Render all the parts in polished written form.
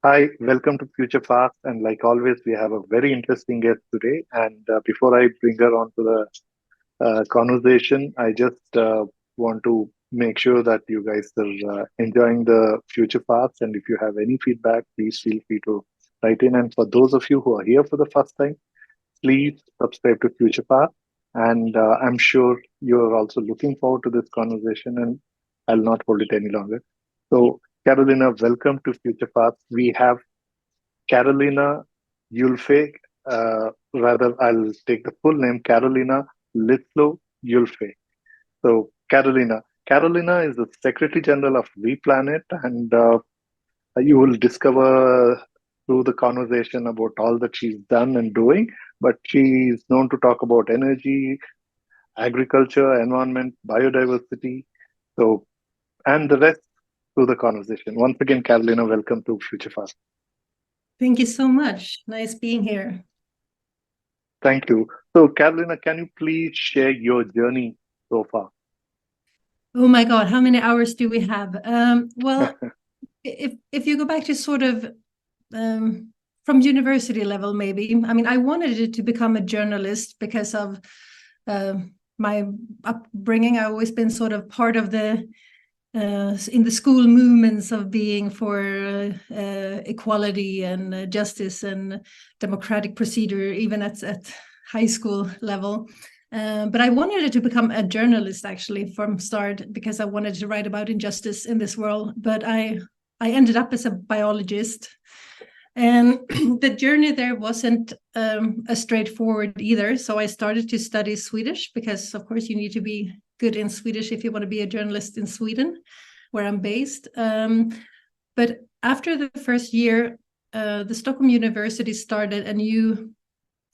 Hi, welcome to Future Fast. And like always, we have a very interesting guest today. And before I bring her on to the conversation, I just want to make sure that you guys are enjoying the Future Fast. And if you have any feedback, please feel free to write in. And for those of you who are here for the first time, please subscribe to Future Fast. And I'm sure you're also looking forward to this conversation, and I'll not hold it any longer. So, Carolina, welcome to Future Fast. We have Karolina Gylfe, rather, I'll take the full name, Karolina Lisslö Gylfe. So, Carolina is the Secretary General of Replanet, and you will discover through the conversation about all that she's done and doing. But she's known to talk about energy, agriculture, environment, biodiversity, so and the rest through the conversation. Once again, Carolina, welcome to Future Fast. Thank you so much. Nice being here. Thank you. So, Carolina, can you please share your journey so far? Oh my God, how many hours do we have? Well, if you go back to sort of from university level, maybe. I mean, I wanted to become a journalist because of my upbringing. I've always been sort of part of the in the school movements of being for equality and justice and democratic procedure, even at high school level. But I wanted to become a journalist actually from start because I wanted to write about injustice in this world. But I ended up as a biologist. And the journey there wasn't as straightforward either. So I started to study Swedish because, of course, you need to be good in Swedish if you want to be a journalist in Sweden, where I'm based. But after the first year, the Stockholm University started a new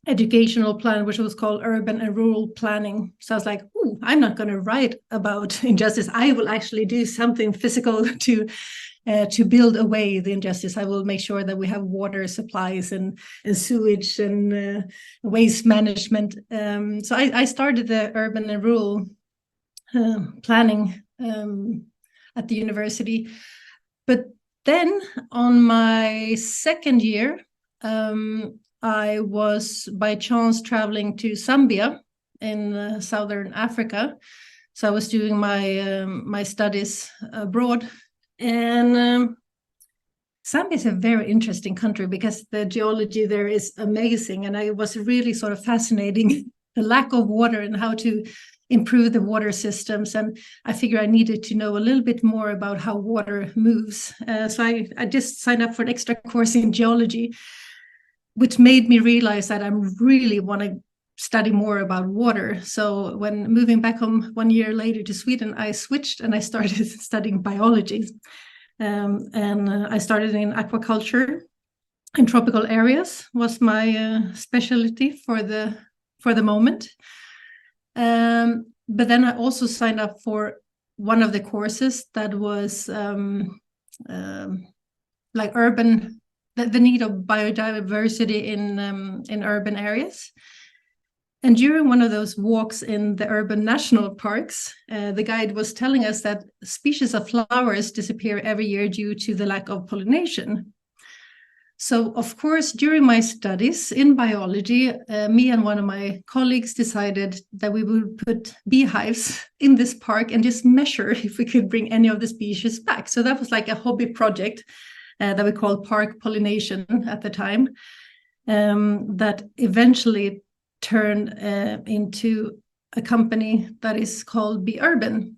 educational plan, which was called urban and rural planning. So I was like, "Ooh, I'm not going to write about injustice. I will actually do something physical to build away the injustice. I will make sure that we have water supplies and sewage and waste management." So I started the urban and rural planning at the university. But then on my second year, I was by chance traveling to Zambia in southern Africa. So I was doing my studies abroad. And Zambia is a very interesting country because the geology there is amazing. And I was really sort of fascinating the lack of water and how to improve the water systems. And I figured I needed to know a little bit more about how water moves. So I just signed up for an extra course in geology, which made me realize that I really want to study more about water. So when moving back home 1 year later to Sweden, I switched and I started studying biology. And I started in aquaculture in tropical areas was my specialty for the moment. But then I also signed up for one of the courses that was like urban, the need of biodiversity in urban areas. And during one of those walks in the urban national parks, the guide was telling us that species of flowers disappear every year due to the lack of pollination. So, of course, during my studies in biology, me and one of my colleagues decided that we would put beehives in this park and just measure if we could bring any of the species back. So that was like a hobby project that we called park pollination at the time, that eventually turned into a company that is called Be Urban.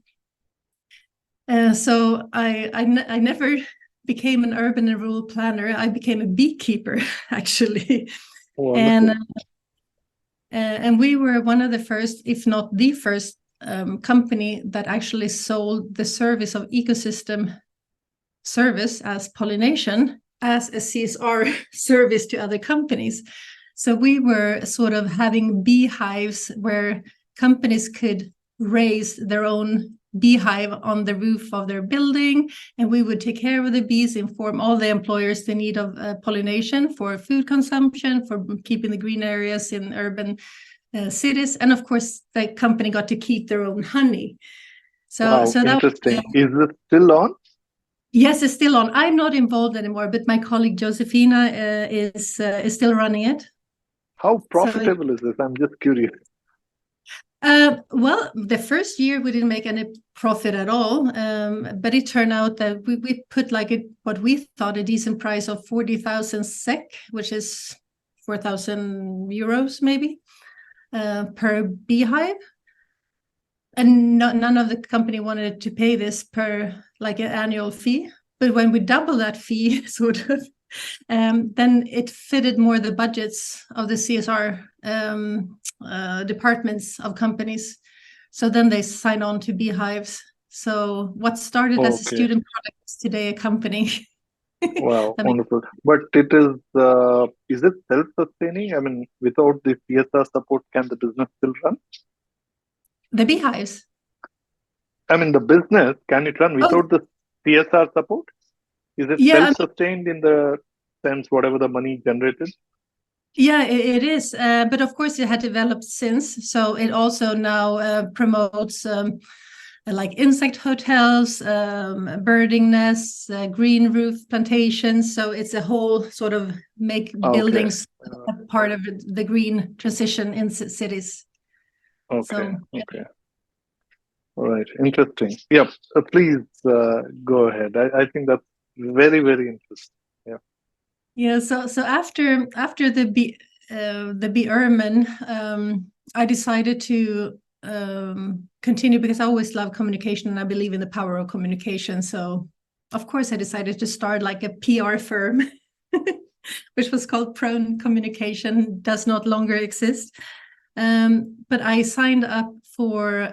So I never became an urban and rural planner. I became a beekeeper, actually. Wonderful. And we were one of the first, if not the first, company that actually sold the service of ecosystem service as pollination as a CSR service to other companies. So we were sort of having beehives where companies could raise their own beehive on the roof of their building, and we would take care of the bees, inform all the employers the need of pollination for food consumption, for keeping the green areas in urban cities, and of course the company got to keep their own honey. Wow, So that interesting. Is this still on? Yes, it's still on. I'm not involved anymore, but my colleague Josefina is still running it. How So profitable is this? I'm just curious. well, the first year we didn't make any profit at all, but it turned out that we put like what we thought a decent price of 40,000 SEK, which is 4,000 euros maybe per beehive. And none of the company wanted to pay this per like an annual fee. But when we double that fee, sort of, then it fitted more the budgets of the CSR departments of companies. So then they sign on to beehives. So what started as a Okay. student product is today a company. Wow, I mean, wonderful. But is it self-sustaining? I mean, without the CSR support, can the business still run? the beehives. I mean, the business, can it run Oh, without the CSR support? Is it yeah. self-sustained in the sense whatever the money generated? Yeah, it is. But of course, it had developed since. So it also now promotes like insect hotels, birding nests, green roof plantations. So it's a whole sort of make Okay. buildings part of the green transition in cities. Okay. So Okay. All right. Interesting. Yep. Please go ahead. I think that's very, very interesting. Yeah. yeah. So after the bee ermine, I decided to continue because I always love communication and I believe in the power of communication. So of course I decided to start like a PR firm, which was called Prone Communication, does not longer exist. But I signed up for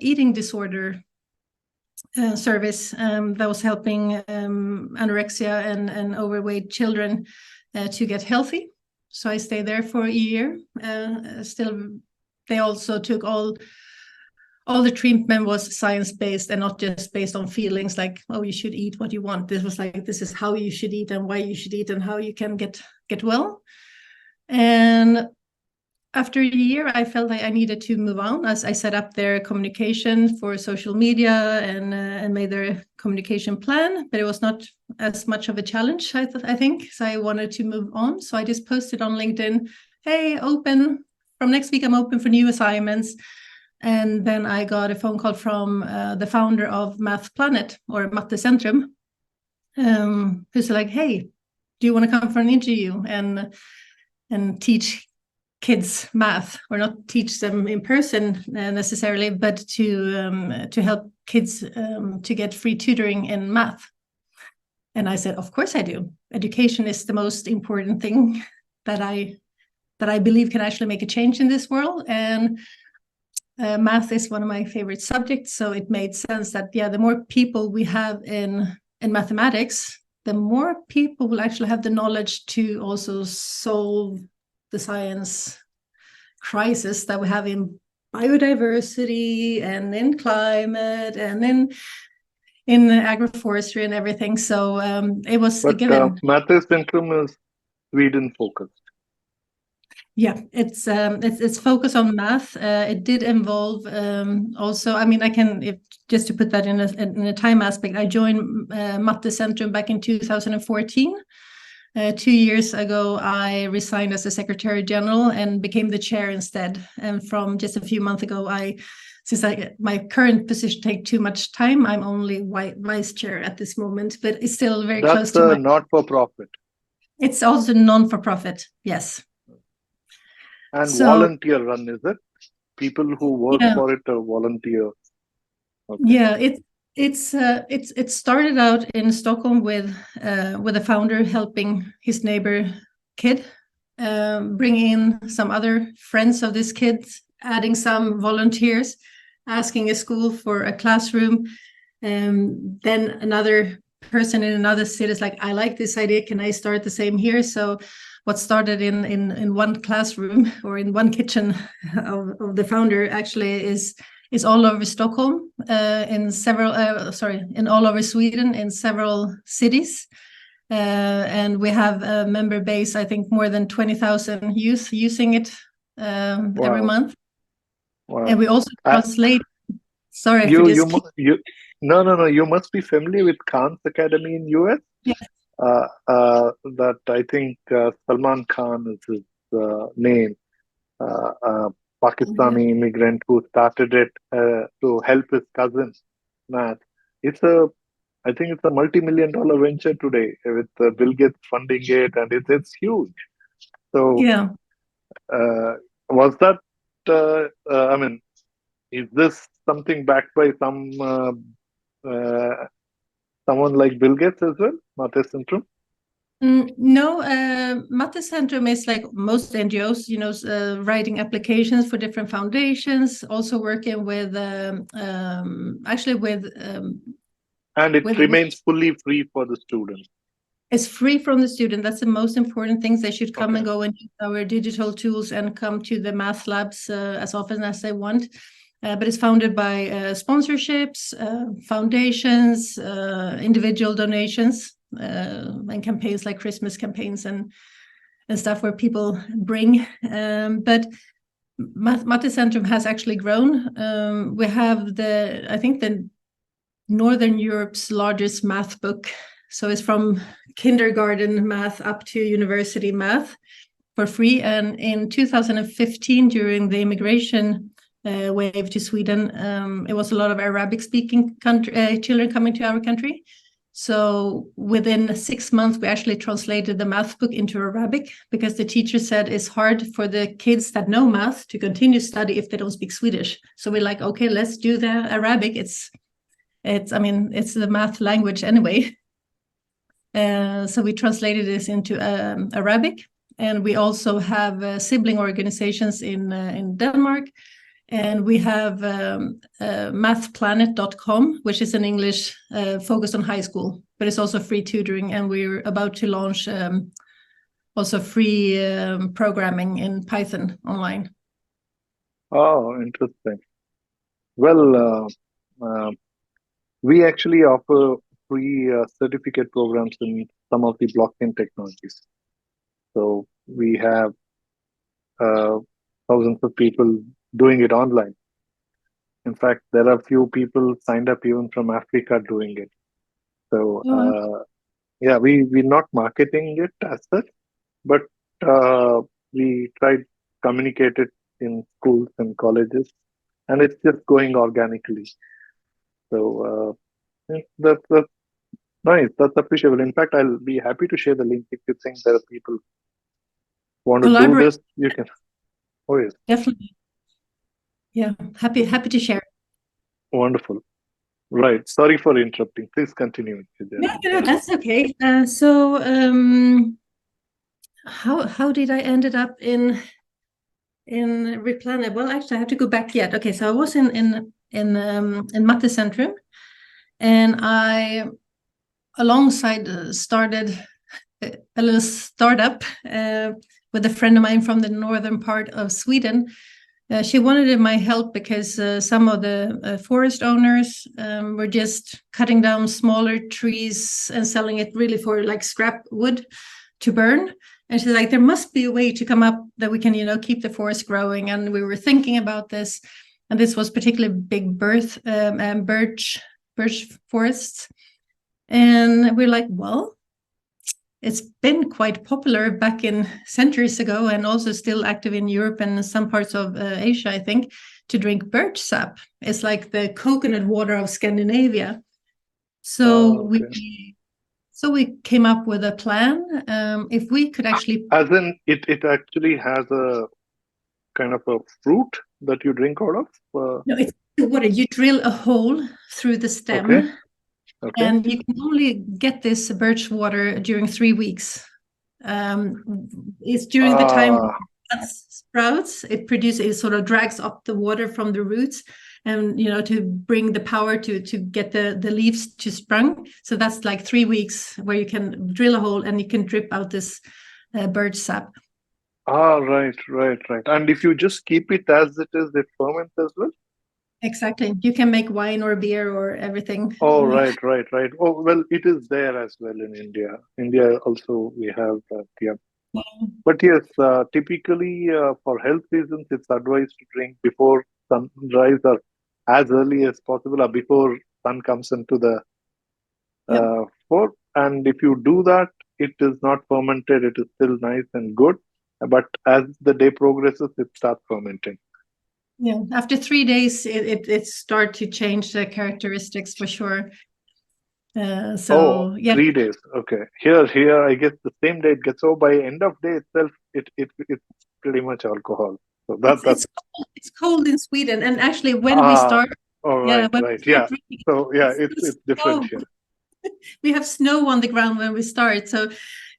eating disorder service that was helping anorexia and overweight children to get healthy. So I stayed there for a year. Still, they also took all the treatment was science-based and not just based on feelings like, oh, you should eat what you want. This was like, this is how you should eat and why you should eat and how you can get well. And after a year, I felt like I needed to move on as I set up their communication for social media and made their communication plan, but it was not as much of a challenge, I think. So I wanted to move on. So I just posted on LinkedIn, hey, open from next week, I'm open for new assignments. And then I got a phone call from the founder of Replanet or Matte Centrum, who's like, hey, do you want to come for an interview and teach kids math, or not teach them in person necessarily, but to help kids to get free tutoring in math? And I said, of course I do. Education is the most important thing that I believe can actually make a change in this world. And math is one of my favorite subjects, so it made sense that the more people we have in mathematics, the more people will actually have the knowledge to also solve the science crisis that we have in biodiversity and in climate and in agroforestry and everything. So it was a given. Matte Centrum is Sweden focused. Yeah, it's focused on math. It did involve also. I mean, I can just to put that in a time aspect. I joined Matte Centrum back in 2014. 2 years ago, I resigned as the Secretary General and became the chair instead. And from just a few months ago, since my current position takes too much time, I'm only vice chair at this moment, but it's still very close to That's not-for-profit. It's also non-for-profit, yes. And volunteer run, is it? People who work for it are volunteer. Okay. Yeah, it started out in Stockholm with a founder helping his neighbor kid, bringing in some other friends of this kid, adding some volunteers, asking a school for a classroom. Then another person in another city is like, I like this idea. Can I start the same here? So what started in one classroom or in one kitchen of the founder actually is all over Stockholm, in all over Sweden, in several cities. And we have a member base, I think more than 20,000 youth using it every month. Wow. And we also translate. Sorry for you just No. You must be familiar with Khan's Academy in US. Yes. That I think Salman Khan is his name. A Yeah. Pakistani immigrant who started it to help his cousin, Matt. It's a, I think it's a multi-million-dollar venture today with Bill Gates funding it, and it's huge. So, Yeah. uh, was that? I mean, is this something backed by uh, someone like Bill Gates as well? Mate Centrum? No, Matte Centrum is like most NGOs, writing applications for different foundations, also working with actually And it with remains fully free for the students. it's free from the student. That's the most important things. They should come and Okay. go and use our digital tools and come to the math labs as often as they want. But it's founded by sponsorships, foundations, individual donations, and campaigns like Christmas campaigns and stuff where people bring. But Matte Centrum has actually grown. We have I think the Northern Europe's largest math book. So it's from kindergarten math up to university math for free. And in 2015, during the immigration wave to Sweden, it was a lot of Arabic-speaking children coming to our country. So within 6 months, we actually translated the math book into Arabic because the teacher said it's hard for the kids that know math to continue study if they don't speak Swedish. So we're like, okay, let's do the Arabic. It's the math language anyway. So we translated this into Arabic, and we also have sibling organizations in Denmark, and we have mathplanet.com, which is in English, focused on high school, but it's also free tutoring, and we're about to launch also free programming in Python online. Oh, interesting. Well, we actually offer free certificate programs in some of the blockchain technologies. So we have uh, thousands of people doing it online. In fact, there are few people signed up even from Africa doing it. So yeah, we're not marketing it as such, but we tried communicate it in schools and colleges, and it's just going organically. So that's nice. That's appreciable. In fact, I'll be happy to share the link if you think there are people want to do Collaborate, this. You can. Oh yes, definitely. Yeah, happy to share. wonderful. Right. Sorry for interrupting. Please continue. No, that's okay. So how did I ended up in Replanet? Well, actually, I have to go back yet. Okay, so I was in Matte Centrum, and I alongside started a little startup with a friend of mine from the northern part of Sweden. She wanted my help because some of the forest owners were just cutting down smaller trees and selling it really for like scrap wood to burn. And she's like, there must be a way to come up that we can, keep the forest growing. And we were thinking about this, and this was particularly big birch forests. And we're like, well, it's been quite popular back in centuries ago, and also still active in Europe and some parts of Asia, I think, to drink birch sap. It's like the coconut water of Scandinavia. So we came up with a plan. If we could actually, as in it actually has a kind of a fruit that you drink out of. no, it's the water. You drill a hole through the Okay. stem, Okay. and you can only get this birch water during 3 weeks. It's during the time that sprouts, it sort of drags up the water from the roots, and to bring the power to get the leaves to sprung. So that's like 3 weeks where you can drill a hole and you can drip out this birch sap. Right. And if you just keep it as it is, it ferments as well. Exactly. You can make wine or beer or everything. Oh, right. Oh, well, it is there as well in India. India also we have that, yeah. But yes, typically for health reasons, it's advised to drink before sunrise or as early as possible or before sun comes into the fork. And if you do that, it is not fermented. It is still nice and good. But as the day progresses, it starts fermenting. Yeah, after 3 days, it start to change the characteristics for sure. So yeah, 3 days. Okay. Here, I guess the same day it gets over. By end of day itself, it's pretty much alcohol. So it's cold in Sweden, and actually when we ah. start, Oh, yeah, right, when right. we start Yeah. drinking, So yeah, it's it's still different snow. here. We have snow on the ground when we start. So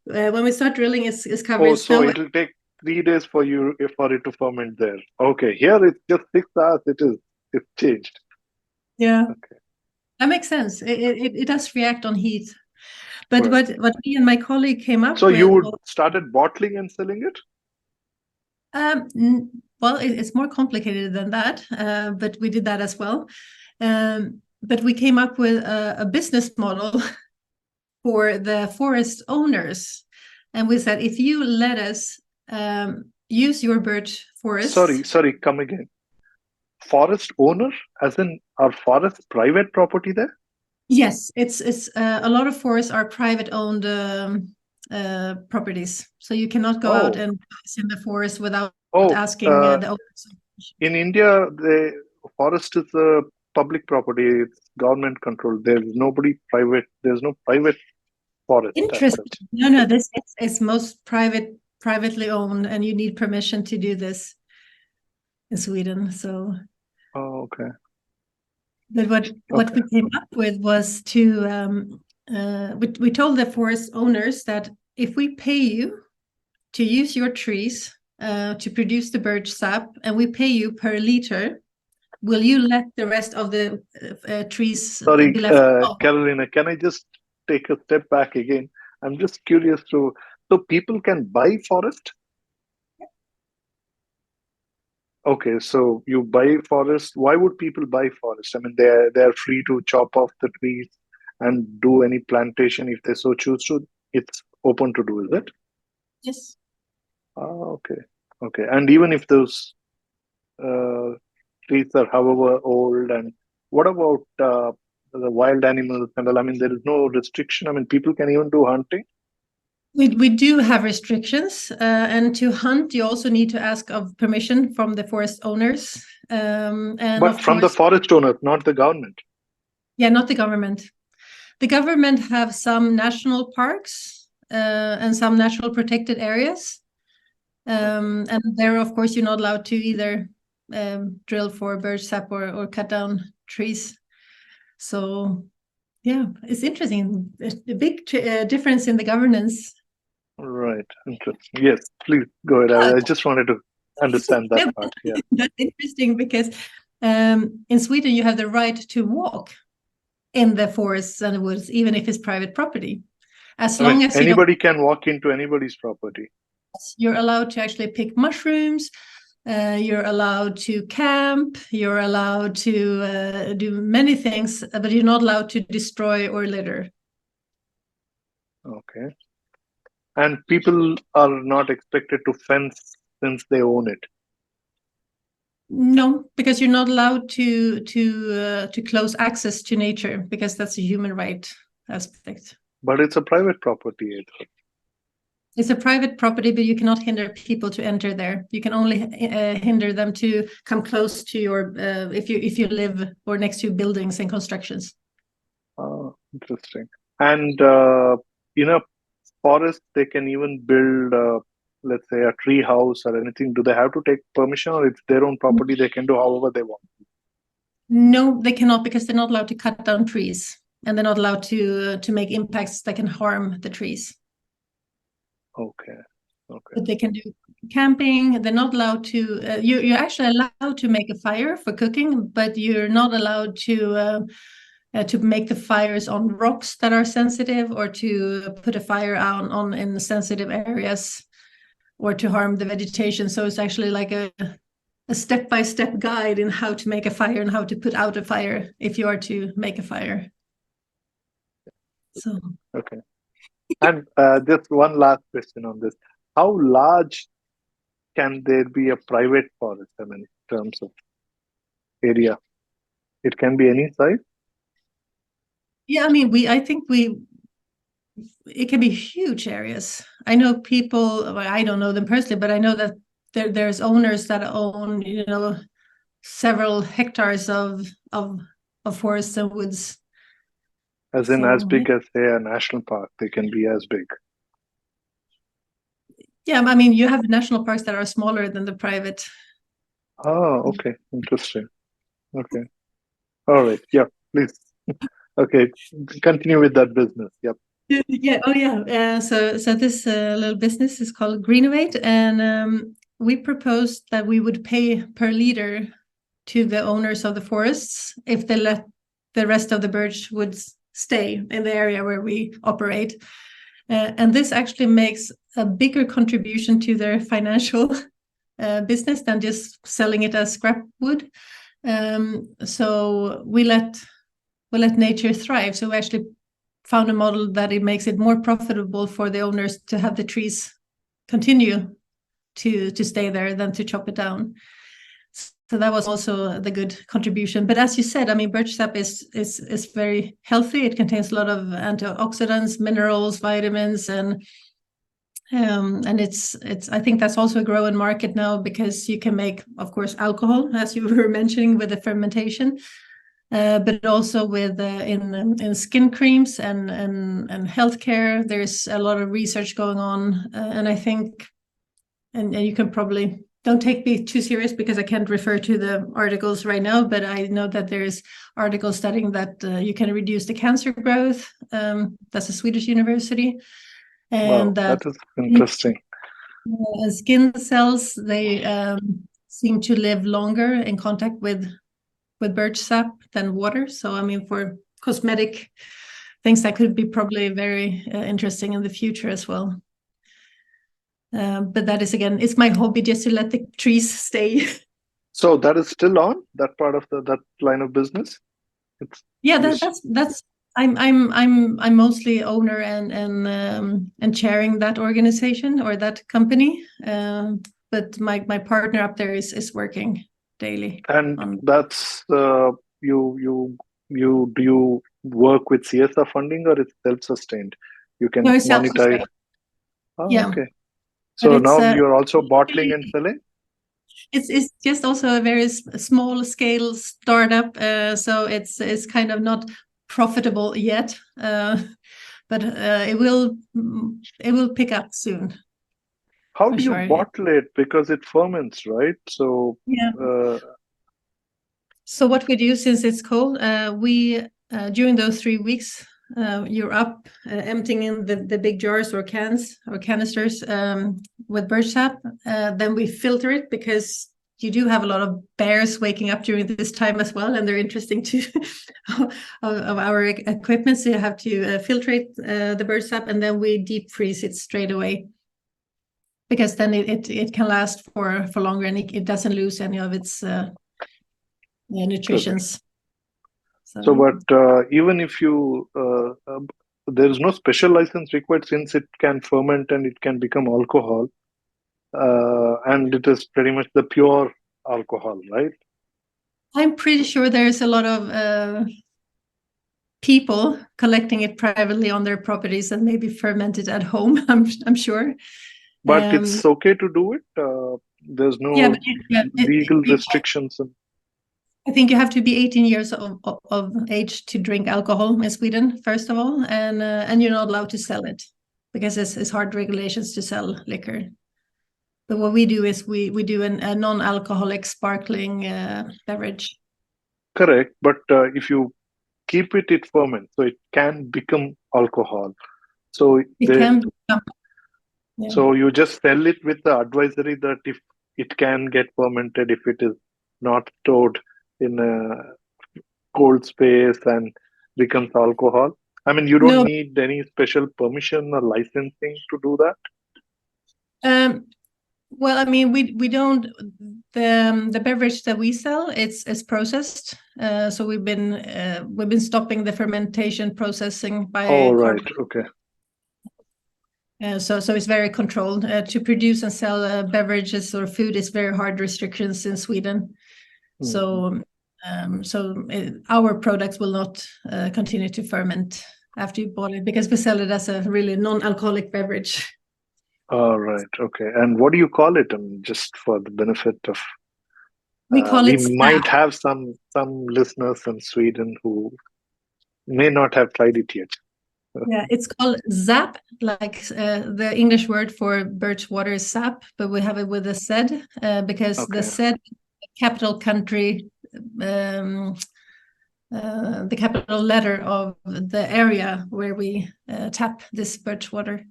when we start drilling, it's covered Oh, in so snow. it'll take 3 days for it to ferment there. Okay. Here it's just 6 hours. It's changed. Yeah, Okay. that makes sense. It does react on heat. But Right. what me and my colleague came up So you with would was, started bottling and selling it? well, it's more complicated than that, but we did that as well. But we came up with a business model for the forest owners, and we said, if you let us use your birch forest. Sorry, come again. Forest owner, as in our forest private property there? Yes, it's a lot of forests are private owned properties, so you cannot go out Oh, and invest in the forest without oh, asking the owners. in India, the forest is a public property. It's government controlled. There's nobody private. There's no private forest as Interesting. such. No, this is most privately owned, and you need permission to do this in Sweden. So, Oh, okay. but what Okay. we came up with was to we told the forest owners that if we pay you to use your trees to produce the birch sap, and we pay you per liter, will you let the rest of the trees Sorry, be left alone? Carolina, can I just take a step back again? I'm just curious so people can buy forest? Okay, so you buy forest. Why would people buy forest? I mean, they're free to chop off the trees and do any plantation if they so choose to. It's open to do, is it? Yes. Okay, okay. And even if those uh, trees are however old, and what about the wild animals and all? I mean, there is no restriction. I mean, people can even do hunting. We do have restrictions, and to hunt, you also need to ask of permission from the forest owners, and But of from the course, forest owner, not the government. yeah, not the government. The government have some national parks and some natural protected areas, and there, of course, you're not allowed to either drill for birch sap or cut down trees. So, yeah, it's interesting. The big difference in the governance. Right. Interesting. Yes, please go ahead. I just wanted to understand that Yeah, part. Yeah. that's interesting because in Sweden you have the right to walk in the forests and the woods, even if it's private property, as I mean, long as you don't. anybody can walk into anybody's property. You're allowed to actually pick mushrooms. You're allowed to camp. You're allowed to do many things, but you're not allowed to destroy or litter. Okay. And people are not expected to fence since they own it. No, because you're not allowed to close access to nature, because that's a human right aspect. But it's a private property. I thought. It's a private property, but you cannot hinder people to enter there. You can only hinder them to come close to your if you live or next to buildings and constructions. Oh, interesting. And in a forest, they can even build, let's say, a tree house or anything. Do they have to take permission, or it's their own property? They can do however they want? No, they cannot, because they're not allowed to cut down trees, and they're not allowed to make impacts that can harm the trees. Okay. Okay. But they can do camping. They're not allowed to. You're actually allowed to make a fire for cooking, but you're not allowed to make the fires on rocks that are sensitive, or to put a fire out on in sensitive areas, or to harm the vegetation. So it's actually like a step-by-step guide in how to make a fire and how to put out a fire if you are to make a fire. So Okay. And just one last question on this. How large can there be a private forest? I mean, in terms of area, it can be any size? Yeah, I mean, I think it can be huge areas. I know people, well, I don't know them personally, but I know that there's owners that own, several hectares of forests and woods. As in, as So big as, say, a national park, they can be as big. yeah, I mean, you have national parks that are smaller than the private. Oh, okay. Interesting. Okay. All right. Yeah, please. Okay. Continue with that business. Yep. Yeah. Oh, yeah. So this little business is called Greenovate, and we proposed that we would pay per liter to the owners of the forests if they let the rest of the birch would stay in the area where we operate. And this actually makes a bigger contribution to their financial business than just selling it as scrap wood. So we let nature thrive. So we actually found a model that it makes it more profitable for the owners to have the trees continue to stay there than to chop it down. So that was also the good contribution. But as you said, I mean, birch sap is very healthy. It contains a lot of antioxidants, minerals, vitamins, and it's I think that's also a growing market now because you can make, of course, alcohol, as you were mentioning, with the fermentation, but also with in skin creams and healthcare. There's a lot of research going on, and I think, and you can probably don't take me too serious because I can't refer to the articles right now, but I know that there's articles studying that you can reduce the cancer growth. That's a Swedish university. And Wow, that is interesting. skin cells, they seem to live longer in contact with birch sap than water. So, I mean, for cosmetic things, that could be probably very interesting in the future as well. But that is, again, it's my hobby just to let the trees stay. So that is still on, that part of that line of business? Yeah, that's I'm mostly owner and chairing that organization or that company. But my partner up there is working daily. And that's you do you work with CSR funding or it's self-sustained? You can No, it's monetize. self-sustained. Oh, Yeah, okay. but So it's now you're also bottling and selling? it's just also a very small scale startup, so it's kind of not profitable yet, but it will pick up soon. How For do you sure. bottle it? Because it ferments, right? So Yeah. So what we do, since it's cold, we during those 3 weeks, you're up emptying in the big jars or cans or canisters with birch sap. Then we filter it because you do have a lot of bears waking up during this time as well, and they're interesting to of our equipment. So you have to filtrate the birch sap, and then we deep freeze it straight away, because then it can last for longer, and it doesn't lose any of its nutritions. So, but even if you there is no special license required, since it can ferment and it can become alcohol, and it is pretty much the pure alcohol, right? I'm pretty sure there's a lot of people collecting it privately on their properties and maybe ferment it at home. I'm sure. But it's okay to do it. There's no legal restrictions. I think you have to be 18 years of age to drink alcohol in Sweden, first of all, and you're not allowed to sell it because it's hard regulations to sell liquor. But what we do is we do a non-alcoholic sparkling beverage. Correct, but if you keep it, it ferments, so it can become alcohol. So it can become. Yeah. So you just sell it with the advisory that if it can get fermented, if it is not stored in a cold space and becomes alcohol. I mean, you don't need any special permission or licensing to do that. Well, I mean, we don't. The beverage that we sell, it's processed. So we've been stopping the fermentation processing by. Oh, right. Okay. So it's very controlled. To produce and sell beverages or food is very hard restrictions in Sweden. Mm-hmm. So Our products will not continue to ferment after you bought it, because we sell it as a really non-alcoholic beverage. All right. Okay. And what do you call it? Just for the benefit of, We call we it might sap. have some listeners in Sweden who may not have tried it yet. Yeah, it's called zap, like the English word for birch water is sap, but we have it with a Z because the Z capital country, the capital letter of the area where we tap this birch water.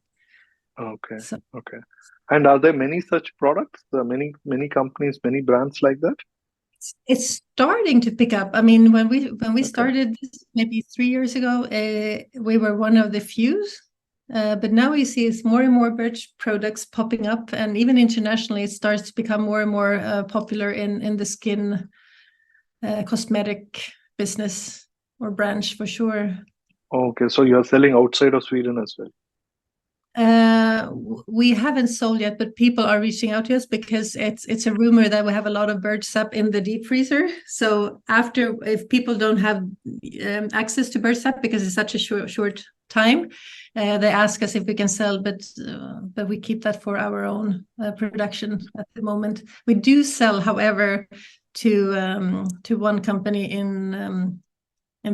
Okay. Okay. And are there many such products? Many companies, many brands like that? It's starting to pick up. I mean, when we started this maybe 3 years ago, we were one of the few. But now we see it's more and more birch products popping up, and even internationally, it starts to become more and more popular in the skin cosmetic business or branch for sure. Okay, so you're selling outside of Sweden as well? We haven't sold yet, but people are reaching out to us because it's a rumor that we have a lot of birch sap in the deep freezer. So if people don't have access to birch sap because it's such a short time, they ask us if we can sell, but we keep that for our own production at the moment. We do sell, however, to one company in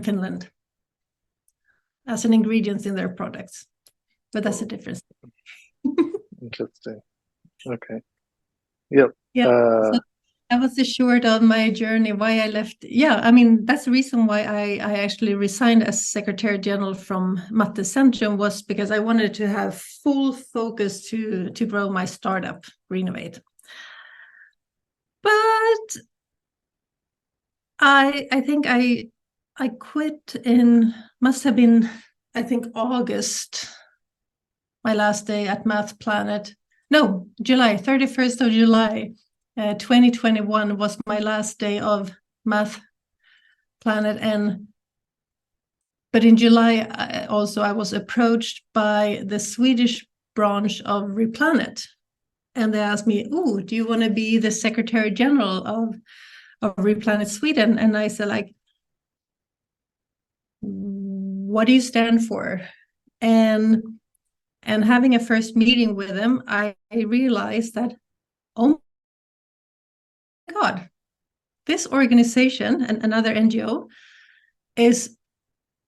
Finland as an ingredient in their products. But that's a difference. Interesting. Okay. Yep. So that was the short of my journey, why I left. Yeah, I mean, that's the reason why I actually resigned as Secretary General from Matte Centrum, was because I wanted to have full focus to grow my startup, Renovate. But I think I quit must have been, I think, August. My last day at Planet. No, July, 31st of July, 2021 was my last day of Planet. But in July, I was approached by the Swedish branch of Replanet. And they asked me, do you want to be the Secretary General of Replanet Sweden? And I said, like, what do you stand for? And having a first meeting with them, I realized that, oh my God, this organization and another NGO is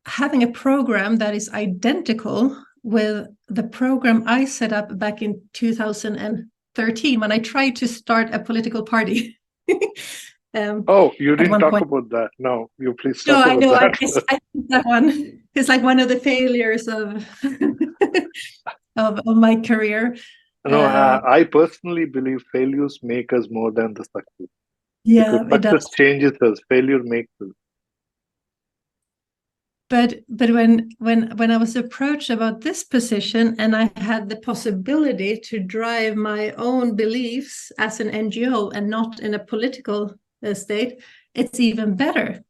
having a program that is identical with the program I set up back in 2013 when I tried to start a political party. You didn't talk about that. No, you please talk about that. I think that one is like one of the failures of of my career. No, I personally believe failures make us more than the success. Yeah, because success changes us, failure makes us. But when I was approached about this position and I had the possibility to drive my own beliefs as an NGO and not in a political state, it's even better.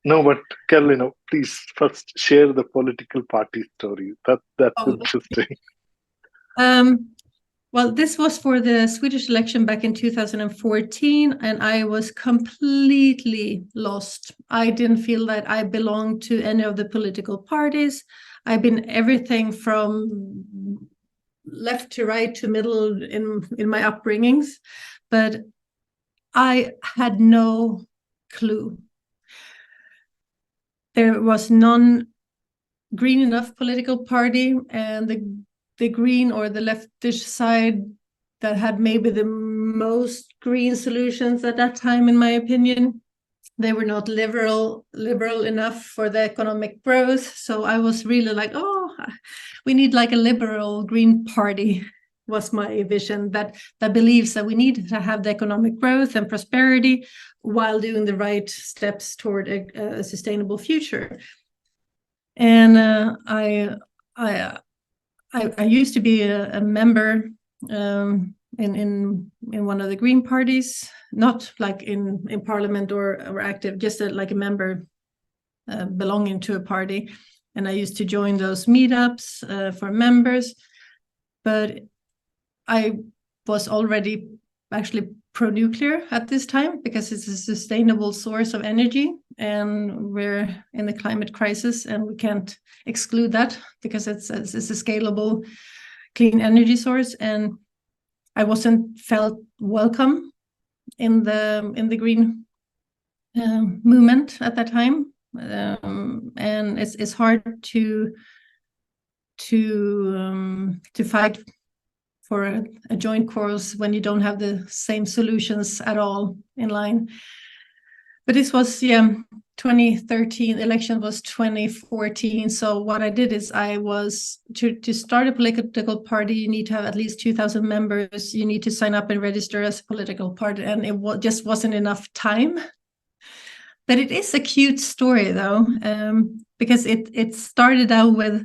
No, but Karolina, please first share the political party story. That's interesting. Well, this was for the Swedish election back in 2014, and I was completely lost. I didn't feel that I belonged to any of the political parties. I've been everything from left to right to middle in my upbringings, but I had no clue. There was none green enough political party, and the green or the leftish side that had maybe the most green solutions at that time, in my opinion. They were not liberal enough for the economic growth. So I was really like, we need like a liberal green party, was my vision, that believes that we need to have the economic growth and prosperity while doing the right steps toward a sustainable future. And I used to be a member in one of the Green parties, not like in parliament or active, just like a member belonging to a party. And I used to join those meetups for members. But I was already actually pro-nuclear at this time because it's a sustainable source of energy, and we're in the climate crisis, and we can't exclude that because it's a scalable, clean energy source. And I wasn't felt welcome in the green movement at that time, and it's hard to fight for a joint cause when you don't have the same solutions at all in line. But this was 2013. Election was 2014. So what I did is I was to start a political party. You need to have at least 2,000 members. You need to sign up and register as a political party, and it just wasn't enough time. But it is a cute story though, because it started out with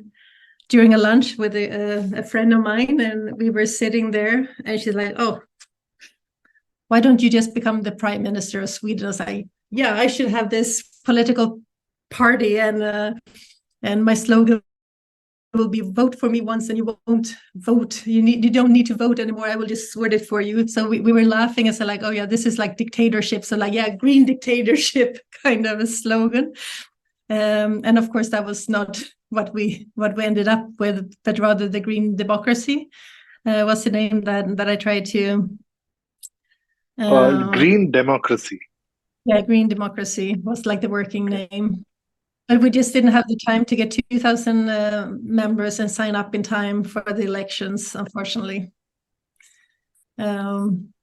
during a lunch with a friend of mine, and we were sitting there, and she's like, "Oh, why don't you just become the prime minister of Sweden?" I was like, "Yeah, I should have this political party, and my slogan will be vote for me once and you won't vote. You don't need to vote anymore. I will just word it for you." So we were laughing and said like, "Oh yeah, this is like dictatorship." So like, yeah, green dictatorship kind of a slogan. And of course that was not what we ended up with, but rather the green democracy was the name that I tried to green democracy. Yeah, green democracy was like the working name. But we just didn't have the time to get 2,000 members and sign up in time for the elections, unfortunately. And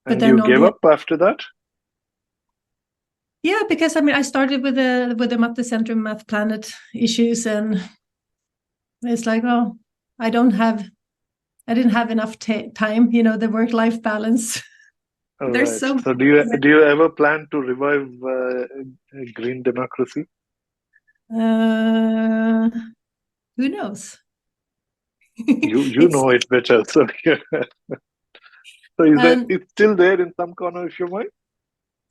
you gave up after that? Yeah, because I mean, I started with the Matte Centrum Replanet issues, and it's like, oh, I didn't have enough time, the work-life balance. There's right. So do you ever plan to revive green democracy? Who knows? You know it better. So so it's still there in some corner of your mind?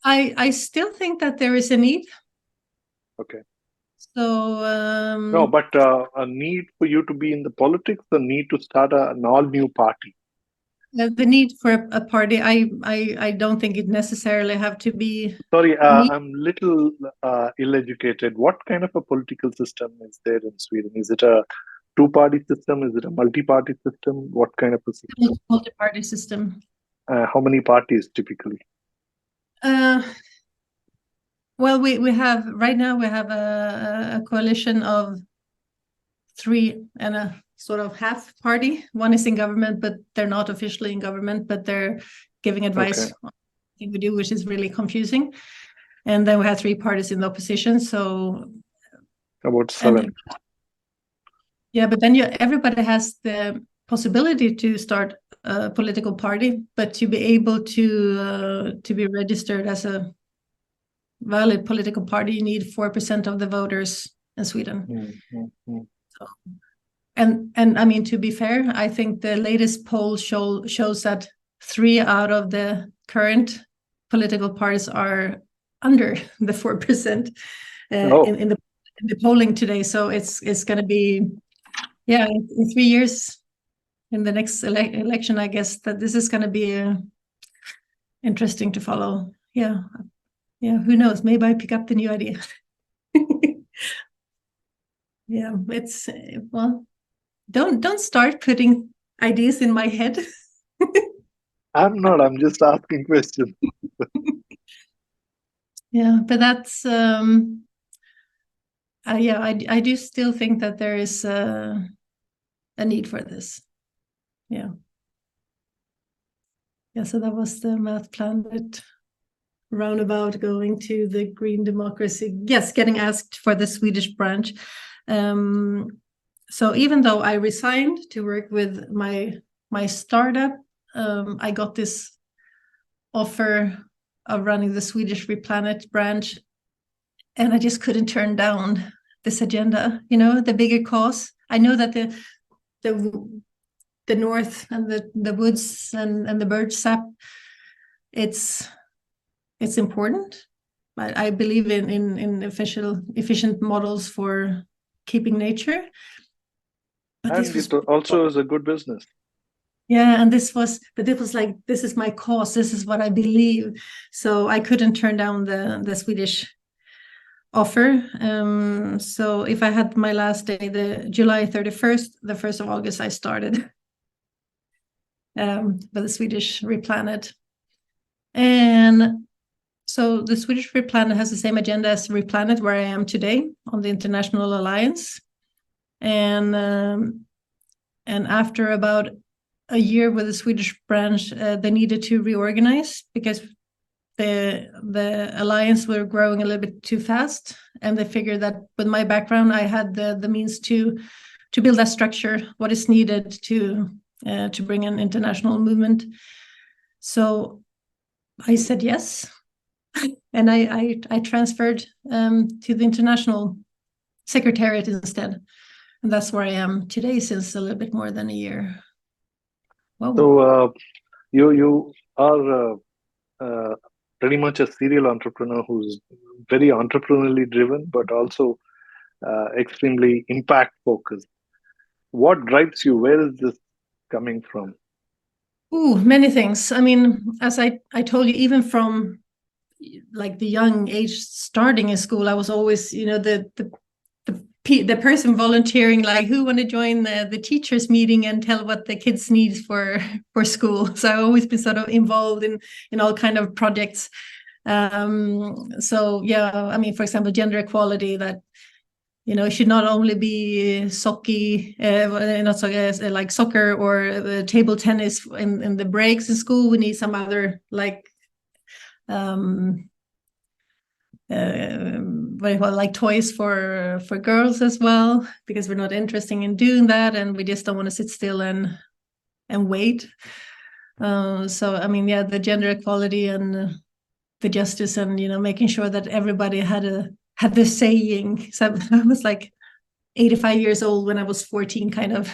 I still think that there is a need. Okay. So no, but a need for you to be in the politics, the need to start an all-new party. The need for a party, I don't think it necessarily have to be. Sorry, I'm little ill-educated. What kind of a political system is there in Sweden? Is it a two-party system? Is it a multi-party system? What kind of a system? Multi-party system. How many parties typically? Well, we have right now we have a coalition of 3 and a sort of half party. One is in government, but they're not officially in government, but they're giving advice on everything we do, which is really confusing. And then we have 3 parties in the opposition. So about 7. Yeah, but then everybody has the possibility to start a political party, but to be able to be registered as a valid political party, you need 4% of the voters in Sweden. Mm-hmm. So, and I mean, to be fair, I think the latest poll shows that 3 out of the current political parties are under the 4% in the polling today. So it's going to be, in 3 years, in the next election, I guess that this is going to be interesting to follow. Yeah, who knows? Maybe I pick up the new idea. Yeah, it's well, don't start putting ideas in my head. I'm not. I'm just asking questions. Yeah, but that's I do still think that there is a need for this. Yeah. So that was the Math Planet roundabout going to the green democracy. Yes, getting asked for the Swedish branch. So even though I resigned to work with my startup, I got this offer of running the Swedish Replanet branch, and I just couldn't turn down this agenda. The bigger cause. I know that the north and the woods and the bird sap, it's important. I believe in efficient models for keeping nature. But and it also is a good business. Yeah, and this was like, this is my cause, this is what I believe. So I couldn't turn down the Swedish offer. So if I had my last day, the July 31st, the 1st of August, I started by the Swedish Replanet. And so the Swedish Replanet has the same agenda as Replanet, where I am today on the International Alliance. And after about a year with the Swedish branch, they needed to reorganize because the alliance were growing a little bit too fast, and they figured that with my background, I had the means to build that structure, what is needed to bring an international movement. So I said yes, and I transferred to the international secretariat instead, and that's where I am today since a little bit more than a year. Whoa. So you are pretty much a serial entrepreneur who's very entrepreneurially driven, but also extremely impact focused. What drives you? Where is this coming from? Ooh, many things. I mean, as I told you, even from like the young age starting in school, I was always, the person volunteering, like, who want to join the teachers meeting and tell what the kids need for school. So I've always been sort of involved in all kind of projects. So yeah, I mean, for example, gender equality, that it should not only be like soccer or table tennis in the breaks in school. We need some other like like toys for girls as well, because we're not interested in doing that, and we just don't want to sit still and wait. So I mean, yeah, the gender equality and the justice, and making sure that everybody had the saying. So I was like 85 years old when I was 14, kind of.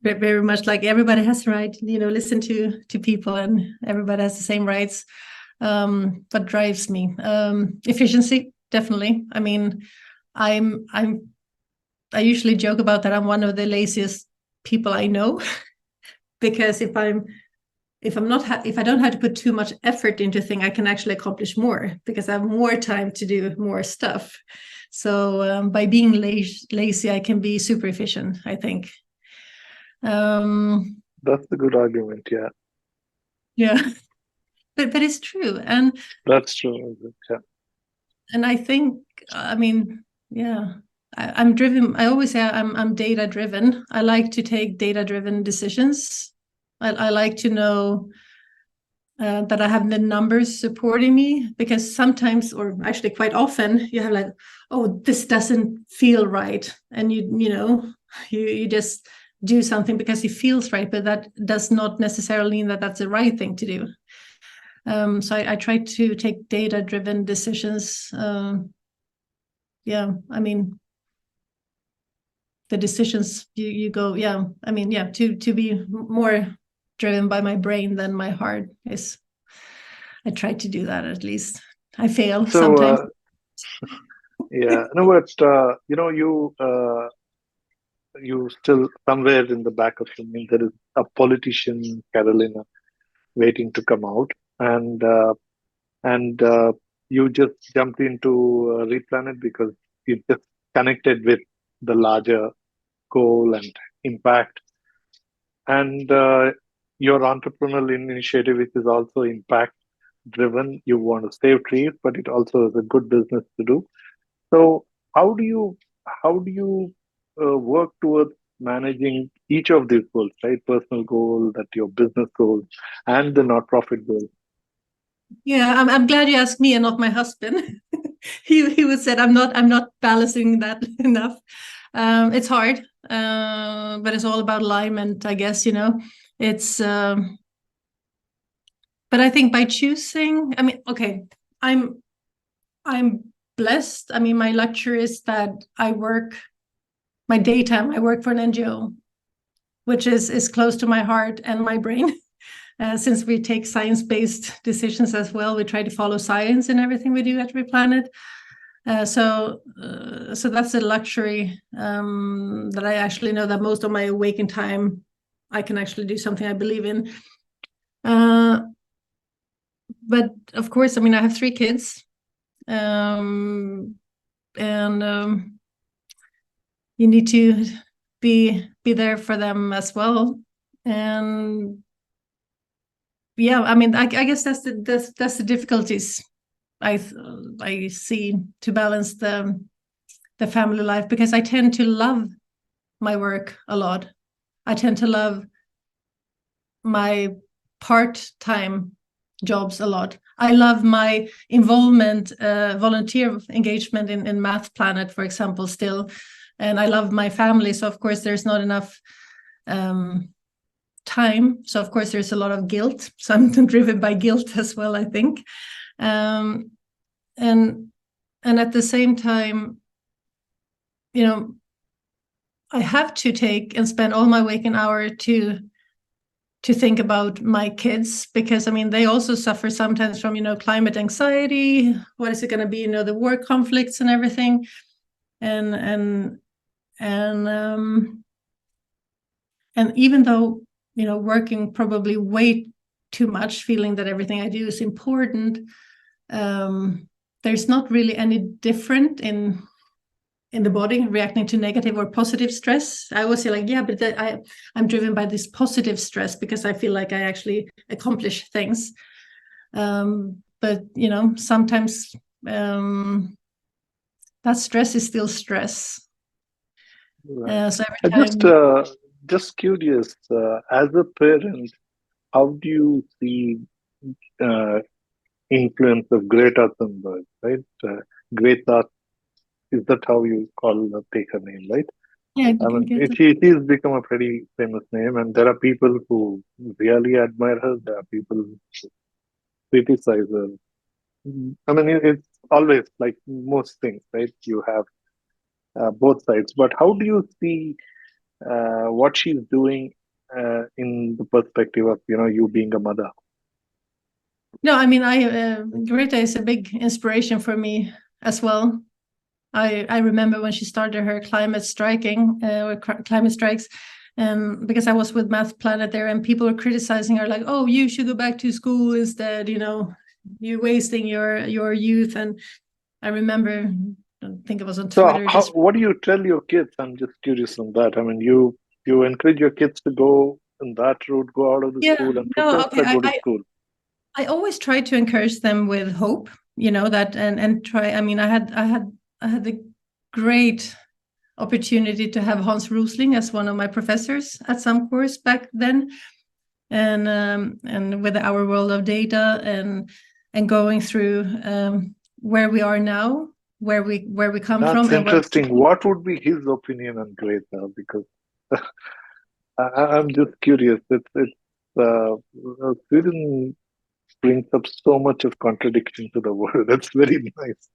Very much like everybody has the right, listen to people, and everybody has the same rights. What drives me? Efficiency, definitely. I mean, I usually joke about that. I'm one of the laziest people I know, because if I don't have to put too much effort into a thing, I can actually accomplish more because I have more time to do more stuff. So by being lazy, I can be super efficient, I think. That's a good argument, yeah. Yeah, but it's true, and that's true. Yeah. And I think, I mean, yeah, I'm driven. I always say I'm data driven. I like to take data driven decisions. I like to know that I have the numbers supporting me, because sometimes, or actually quite often, you have like, oh, this doesn't feel right, and you just do something because it feels right, but that does not necessarily mean that that's the right thing to do. So I try to take data-driven decisions. Yeah, I mean, the decisions you go, yeah, I mean, yeah, to be more driven by my brain than my heart is. I try to do that, at least. I fail sometimes. Yeah, no, but you still, somewhere in the back of your mind, there is a politician, Karolina, waiting to come out, and you just jumped into Replanet because you just connected with the larger goal and impact, and your entrepreneurial initiative, which is also impact driven. You want to save trees, but it also is a good business to do. So how do you work towards managing each of these goals, right? Personal goal, that your business goals, and the not-profit goal. Yeah, I'm glad you asked me and not my husband. he would said I'm not balancing that enough. It's hard, but it's all about alignment, I guess. It's. But I think by choosing, I mean, okay, I'm blessed. I mean, my luxury is that my daytime, I work for an NGO, which is close to my heart and my brain. Since we take science-based decisions as well, we try to follow science in everything we do at Replanet. So that's a luxury, that I actually know that most of my waking time I can actually do something I believe in. But of course, I mean, I have 3 kids, and you need to be there for them as well. And yeah, I mean, I guess that's the difficulties I see to balance the family life, because I tend to love my work a lot. I tend to love my part-time jobs a lot. I love my involvement, volunteer engagement in Math Planet, for example, still. And I love my family. So of course there's not enough time. So of course there's a lot of guilt. So I'm driven by guilt as well, I think. And at the same time, you know, I have to take and spend all my waking hour to think about my kids, because I mean, they also suffer sometimes from, climate anxiety. What is it going to be, the work conflicts and everything. And even though, working probably way too much, feeling that everything I do is important, there's not really any different in the body reacting to negative or positive stress. I always say like, yeah, but I'm driven by this positive stress because I feel like I actually accomplish things. But, sometimes that stress is still stress. Right. So every time... Just curious, as a parent, how do you see influence of Greta Thunberg, right? Greta, is that how you take her name, right? Yeah, I mean, she's become a pretty famous name, and there are people who really admire her. There are people who criticize her. I mean, it's always like most things, right? You have both sides. But how do you see what she's doing in the perspective of you being a mother? No, I mean, Greta is a big inspiration for me as well. I remember when she started her climate strikes, because I was with Math Planet there, and people were criticizing her like, "Oh, you should go back to school instead. You're wasting your youth." And I remember, I think it was on Twitter. So, what do you tell your kids? I'm just curious on that. I mean, you encourage your kids to go in that route, go out of the school and protest, or go to school? I always try to encourage them with hope, that and try. I mean, I had the great opportunity to have Hans Rosling as one of my professors at some course back then, and with Our World of Data and going through where we are now, where we come from. That's interesting. What would be his opinion on Greta? Because I'm just curious. Sweden brings up so much of contradiction to the world. That's very nice.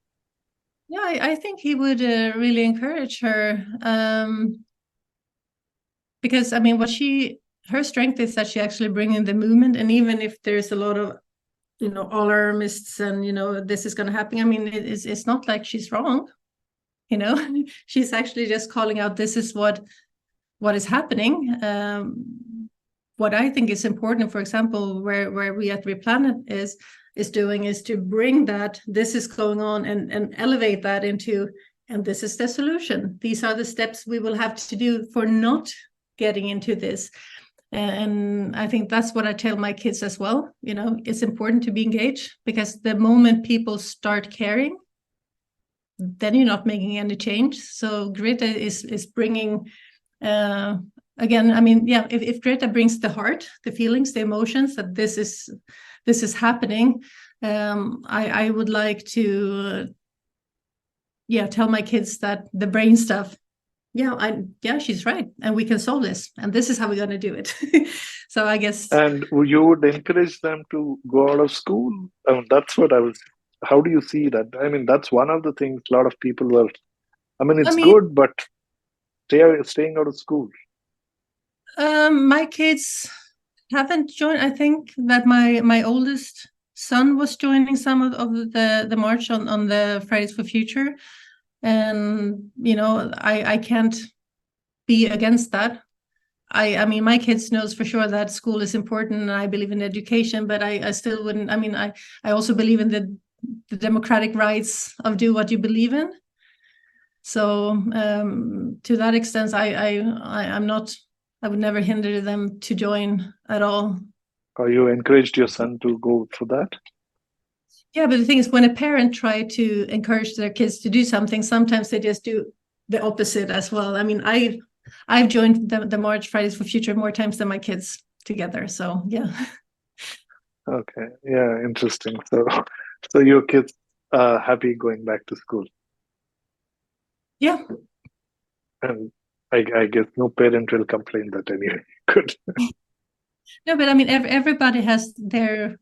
Yeah, I think he would really encourage her, because I mean, her strength is that she actually brings in the movement, and even if there's a lot of alarmists and this is going to happen, I mean, it's not like she's wrong, she's actually just calling out this is what is happening. What I think is important, for example, where we at Replanet is doing is to bring that this is going on and elevate that into, and this is the solution. These are the steps we will have to do for not getting into this. And I think that's what I tell my kids as well. It's important to be engaged, because the moment people start caring, then you're not making any change. So Greta is bringing, again, I mean, yeah, if Greta brings the heart, the feelings, the emotions, that this is happening, I would like to tell my kids that the brain stuff, she's right, and we can solve this, and this is how we're going to do it. So I guess. And you would encourage them to go out of school? I mean, that's what I was. How do you see that? I mean, that's one of the things a lot of people were. I mean, it's good, but staying out of school. My kids haven't joined. I think that my oldest son was joining some of the march on the Fridays for Future. And I can't be against that. I mean, my kids knows for sure that school is important and I believe in education, but I still wouldn't. I mean, I also believe in the democratic rights of do what you believe in. So to that extent, I'm not. I would never hinder them to join at all. Or you encouraged your son to go for that? Yeah, but the thing is, when a parent try to encourage their kids to do something, sometimes they just do the opposite as well. I mean, I've joined the March Fridays for Future more times than my kids together. So yeah. Okay, yeah, interesting. So your kids are happy going back to school, Yeah. and I guess no parent will complain that anyway. Good. No, but I mean, everybody has their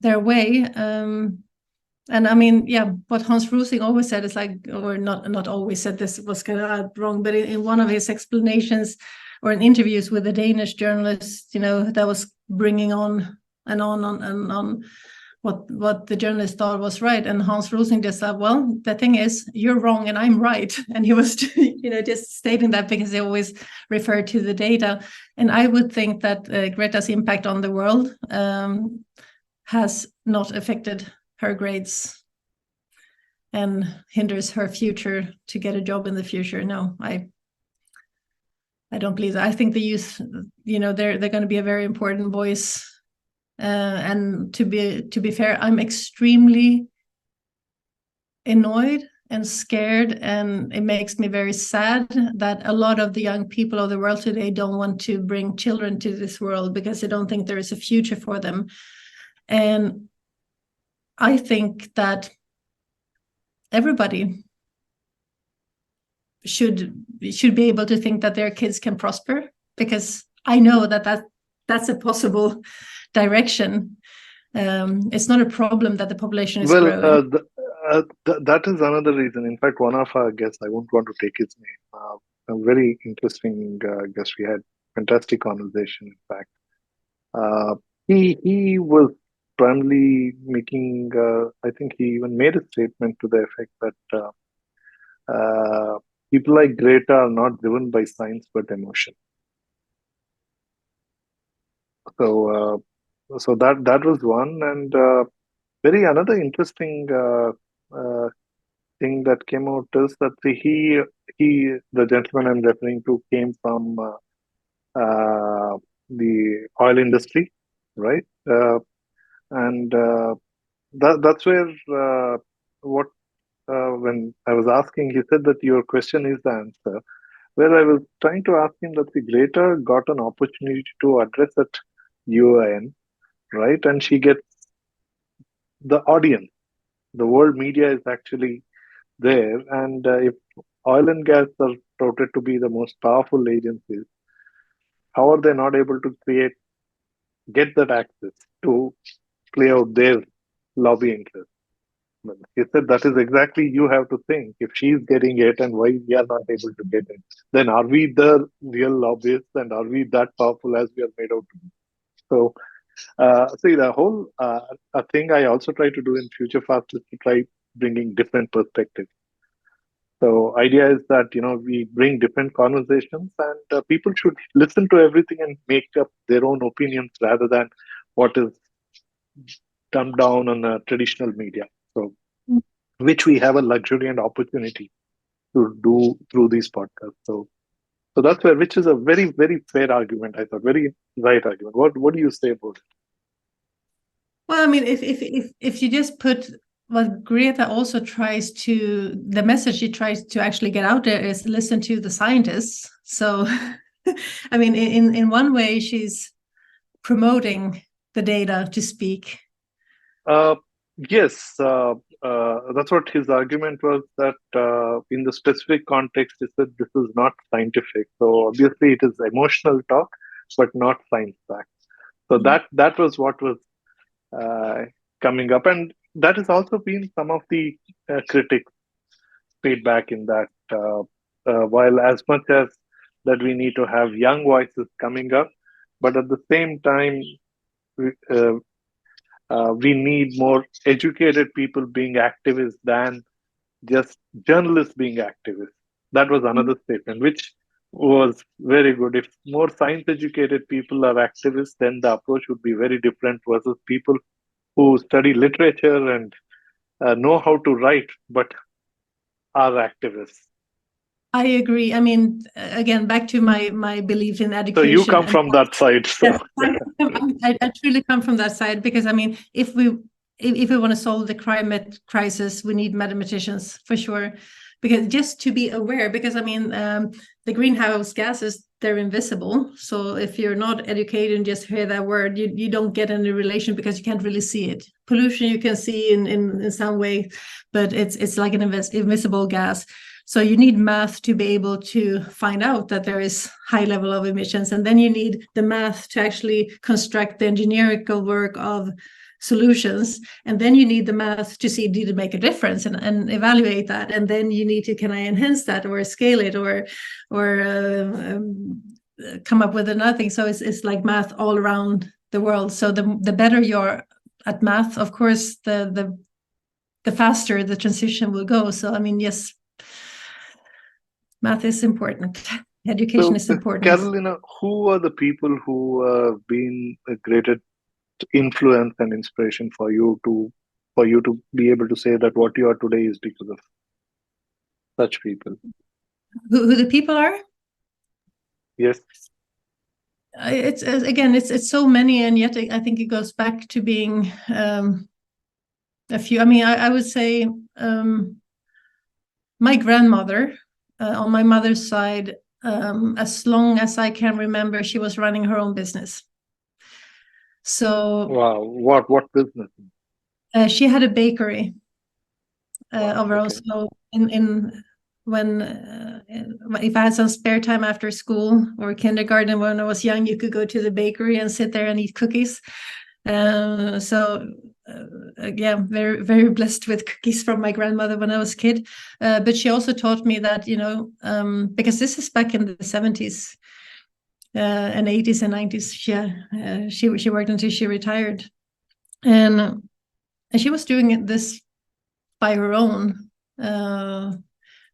way. And I mean, yeah, what Hans Rosling always said is like, or not always said, this was kind of wrong, but in one of his explanations or in interviews with a Danish journalist, you know, that was bringing on and on what the journalist thought was right. And Hans Rosling just said, well, the thing is, you're wrong and I'm right. And he was, you know, just stating that because they always refer to the data. And I would think that Greta's impact on the world has not affected her grades and hinders her future to get a job in the future. No, I don't believe that. I think the youth, you know, they're going to be a very important voice. And to be fair, I'm extremely annoyed and scared, and it makes me very sad that a lot of the young people of the world today don't want to bring children to this world because they don't think there is a future for them. And I think that everybody should be able to think that their kids can prosper, because I know that's a possible direction. It's not a problem that the population is growing. That is another reason. In fact, one of our guests, I won't want to take his name, a very interesting guest. We had fantastic conversation. In fact, he was primarily making. I think he even made a statement to the effect that people like Greta are not driven by science but emotion. So, so that was one, and very another interesting thing that came out is that the gentleman I'm referring to came from the oil industry, right? And that's where what when I was asking, he said that your question is the answer. Where I was trying to ask him that the Greta got an opportunity to address at UAN, right? And she gets the audience. The world media is actually there, and if oil and gas are touted to be the most powerful agencies, how are they not able to get that access to play out their lobby interest? Well, he said that is exactly you have to think. If she's getting it and why we are not able to get it, then are we the real lobbyists and are we that powerful as we are made out to be? So, see, the whole thing I also try to do in Future Fast is to try bringing different perspectives. So, idea is that we bring different conversations, and people should listen to everything and make up their own opinions rather than what is dumbed down on traditional media. So, which we have a luxury and opportunity to do through these podcasts. So that's where, which is a very, very fair argument. I thought very right argument. What do you say about it? Well, I mean, if you just put what Greta also tries to, the message she tries to actually get out there is listen to the scientists. So, I mean, in one way, she's promoting the data to speak. Yes, that's what his argument was, that in the specific context, he said this is not scientific. So obviously it is emotional talk, but not science facts. So that was what was coming up. And that has also been some of the critics' feedback in that while as much as that we need to have young voices coming up, but at the same time, we need more educated people being activists than just journalists being activists. That was another statement, which was very good. If more science educated people are activists, then the approach would be very different versus people who study literature and know how to write but are activists. I agree. I mean, again, back to my belief in So you education. come And from that side. So yes, I truly come from that side, because I mean, if we want to solve the climate crisis, we need mathematicians for sure, because just to be aware, because I mean, the greenhouse gases, they're invisible. So if you're not educated and just hear that word, you don't get any relation, because you can't really see it. Pollution you can see in some way, but it's like an invisible gas. So you need math to be able to find out that there is high level of emissions. And then you need the math to actually construct the engineerical work of solutions. And then you need the math to see, did it make a difference, and evaluate that. And then you need to, can I enhance that or scale it or come up with another thing. So it's like math all around the world. So the better you're at math, of course, the faster the transition will go. So I mean, yes, math is important. Education is important. Carolina, who are the people who have been a greater influence and inspiration for you to be able to say that what you are today is because of such people? Who the people are? Yes. It's again, it's so many, and yet I think it goes back to being a few. I mean, I would say my grandmother on my mother's side, as long as I can remember, she was running her own business. So Wow. What business? she had a bakery Wow. of her own. Okay. So in when if I had some spare time after school or kindergarten when I was young, you could go to the bakery and sit there and eat cookies. So yeah, very very blessed with cookies from my grandmother when I was a kid. But she also taught me that, you know, because this is back in the 70s and 80s and 90s. Yeah, she worked until she retired, and she was doing this by her own.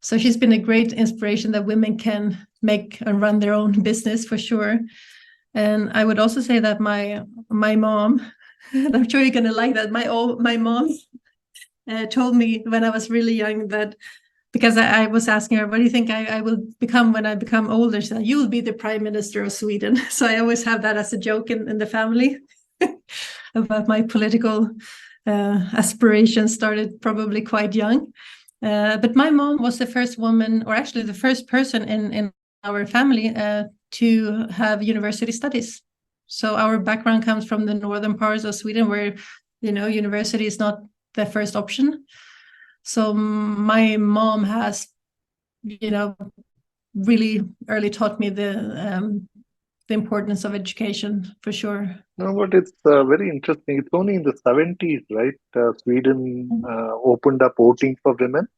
So she's been a great inspiration that women can make and run their own business for sure. And I would also say that my mom, and I'm sure you're gonna like that. My mom told me when I was really young that, because I was asking her, what do you think I will become when I become older? She said, you will be the Prime Minister of Sweden. So I always have that as a joke in the family about my political aspirations started probably quite young. But my mom was the first woman, or actually the first person in our family to have university studies. So our background comes from the northern parts of Sweden, where, you know, university is not the first option. So my mom has, you know, really early taught me the importance of education for sure. No, but it's very interesting. It's only in the 70s, right? Sweden opened up voting for women.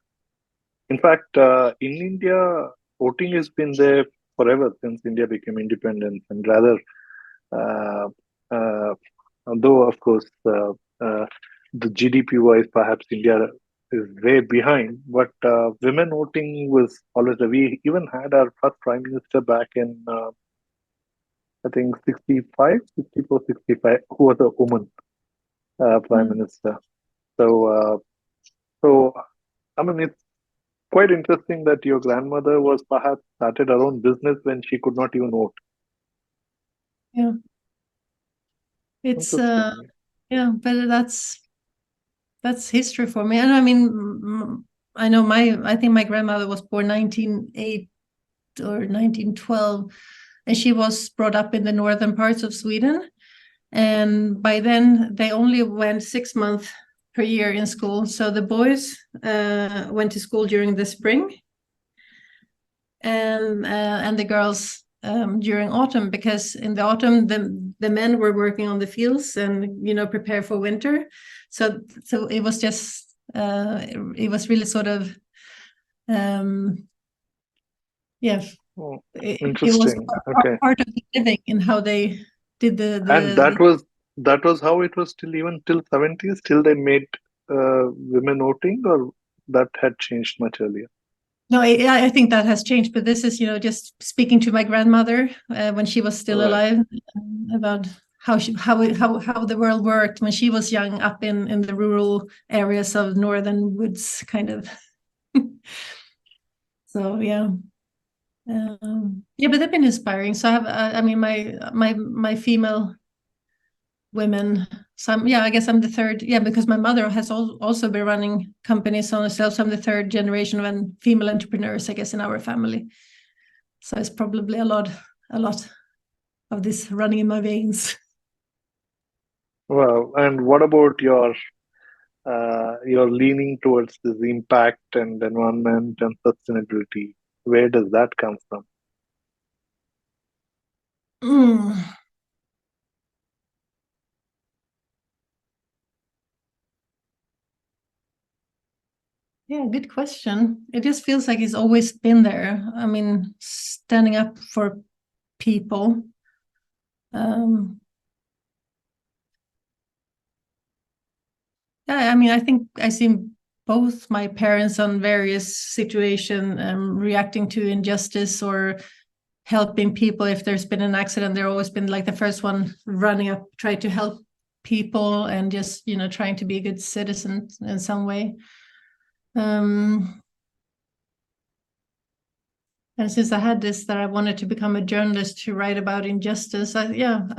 In fact, in India, voting has been there forever since India became independent, and rather, uh, uh, although of course the GDP wise, perhaps India is way behind, but women voting was always there. We even had our first prime minister back in I think 65, 64, 65, who was a woman prime Mm. minister. So, so I mean, it's quite interesting that your grandmother was perhaps started her own business when she could not even vote. Yeah, it's Interesting. yeah, but that's history for me. And I mean, I know I think my grandmother was born 1908 or 1912, and she was brought up in the northern parts of Sweden. And by then, they only went 6 months per year in school. So the boys went to school during the spring, and the girls during autumn, because in the autumn the men were working on the fields and, you know, prepare for winter. So it was just it was really sort of yeah, Oh, it was interesting. Okay. part of the living in how they did And that was how it was till even till 70s, till they made women voting, or that had changed much earlier. No, I think that has changed, but this is, just speaking to my grandmother when she was still alive, about how the world worked when she was young, up in the rural areas of northern woods, kind of. So yeah. Yeah, but they've been inspiring. So I have, I mean, my female women. I guess I'm the third. Yeah, because my mother has also been running companies on herself. So I'm the third generation of female entrepreneurs, I guess, in our family. So it's probably a lot of this running in my veins. Well, and what about your leaning towards this impact and environment and sustainability? Where does that come from? Mm. Yeah, good question. It just feels like it's always been there. I mean, standing up for people. Yeah, I mean, I think I've seen both my parents on various situation reacting to injustice or helping people. If there's been an accident, they've always been like the first one running up, try to help people and just, trying to be a good citizen in some way. And since I had this, that I wanted to become a journalist to write about injustice, I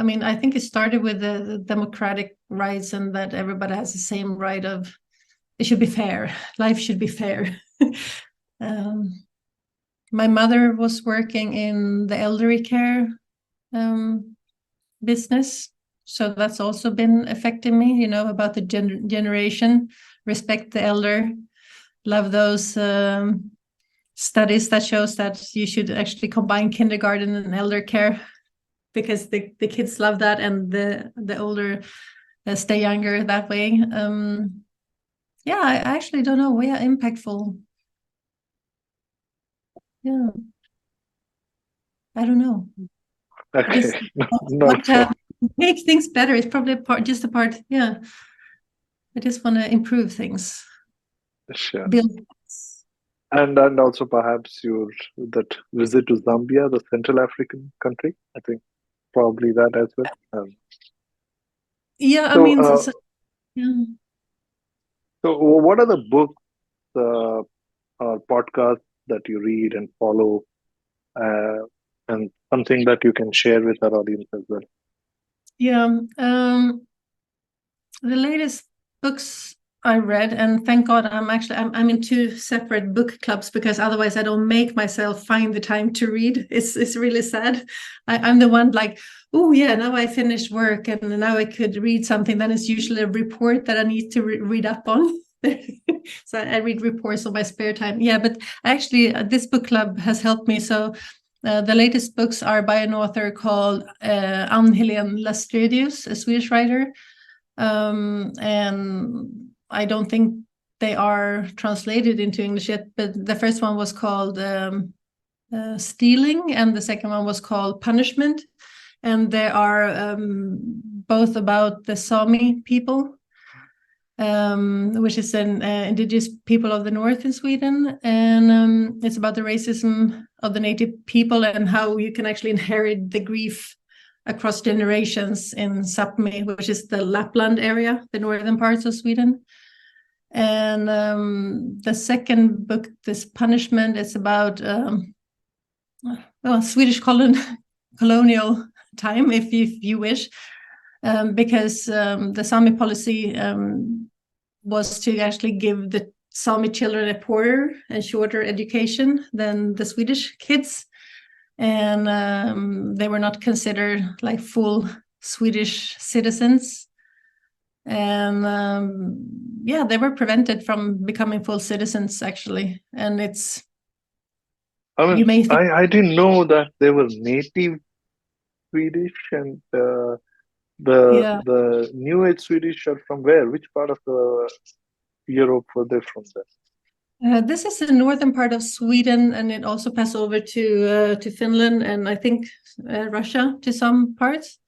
mean, I think it started with the democratic rights and that everybody has the same right of, it should be fair. Life should be fair. My mother was working in the elderly care business. So that's also been affecting me, about the generation, respect the elder, love those studies that shows that you should actually combine kindergarten and elder care because the kids love that and the older stay younger that way. I actually don't know. Yeah, impactful. Yeah, I don't know. Okay, Just not so. make things better. It's probably a part. Yeah, I just want to improve things. Sure. Build. And also perhaps that visit to Zambia, the Central African country. I think probably that as well. Yeah, I So, mean, yeah. so what are the books or podcasts that you read and follow, and something that you can share with our audience as well? Yeah. The latest books I read, and thank God I'm in two separate book clubs because otherwise I don't make myself find the time to read. It's really sad. I'm the one like, oh yeah, now I finished work and now I could read something. Then it's usually a report that I need to read up on. So I read reports on my spare time. Yeah, but actually this book club has helped me. So the latest books are by an author called Ann-Helén Lastredius, a Swedish writer. And I don't think they are translated into English yet, but the first one was called Stealing, and the second one was called Punishment. And they are both about the Sami people, which is an indigenous people of the north in Sweden. And it's about the racism of the native people and how you can actually inherit the grief across generations in Sapmi, which is the Lapland area, the northern parts of Sweden. And the second book, this Punishment, is about Swedish colonial time, if you wish, because the Sami policy was to actually give the Sami children a poorer and shorter education than the Swedish kids. And they were not considered like full Swedish citizens. And they were prevented from becoming full citizens, actually. And it's, I mean, you may think, I didn't know that they were native Swedish and the New Age Swedish are from where? Which part of the Europe were they from there? This is the northern part of Sweden, and it also passed over to Finland and I think Russia to some parts.